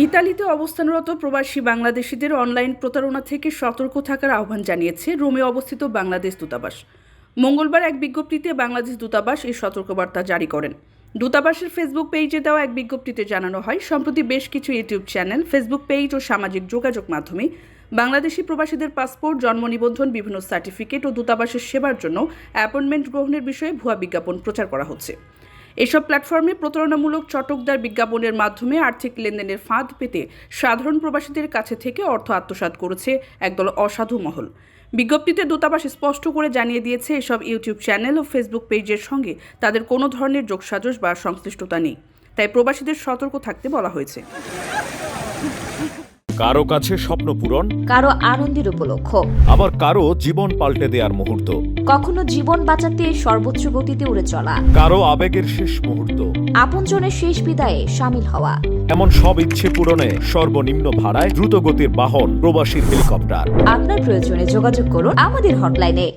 ইতালিতে অবস্থানরত প্রবাসী বাংলাদেশিদের অনলাইন প্রতারণা থেকে সতর্ক থাকার আহ্বান জানিয়েছে রোমে অবস্থিত বাংলাদেশ দূতাবাস। মঙ্গলবার এক বিজ্ঞপ্তিতে বাংলাদেশ দূতাবাস এই সতর্কবার্তা জারি করেন। দূতাবাসের ফেসবুক পেজে দেওয়া এক বিজ্ঞপ্তিতে জানানো হয়, সম্প্রতি বেশ কিছু ইউটিউব চ্যানেল, ফেসবুক পেজ ও সামাজিক যোগাযোগ মাধ্যমে বাংলাদেশি প্রবাসীদের পাসপোর্ট, জন্ম নিবন্ধন, বিভিন্ন সার্টিফিকেট ও দূতাবাসের সেবার জন্য অ্যাপয়েন্টমেন্ট গ্রহণের বিষয়ে ভুয়া বিজ্ঞাপন প্রচার করা হচ্ছে। এসব প্ল্যাটফর্মে প্রতারণামূলক চটকদার বিজ্ঞাপনের মাধ্যমে আর্থিক লেনদেনের ফাঁদ পেতে সাধারণ প্রবাসীদের কাছে থেকে অর্থ আত্মসাৎ করেছে একদল অসাধু মহল। বিজ্ঞপ্তিতে দূতাবাস স্পষ্ট করে জানিয়ে দিয়েছে, এসব ইউটিউব চ্যানেল ও ফেসবুক পেজের সঙ্গে তাদের কোনো ধরনের যোগসাজশ বা সংশ্লিষ্টতা নেই, তাই প্রবাসীদের সতর্ক থাকতে বলা হয়েছে। কারো কাছে স্বপ্ন পূরণ, কারো আনন্দের উপলক্ষ, আবার কারো জীবন পাল্টে দেওয়ার মুহূর্ত, কখনো জীবন বাঁচাতে সর্বোচ্চ গতিতে উড়ে চলা, কারো আবেগের শেষ মুহূর্ত, আপনজনের শেষ বিদায়ে শামিল হওয়া, এমন সব ইচ্ছে পূরণে সর্বনিম্ন ভাড়ায় দ্রুতগতির বাহন প্রবাসীর হেলিকপ্টার। আপনার প্রয়োজনে যোগাযোগ করুন আমাদের হটলাইনে।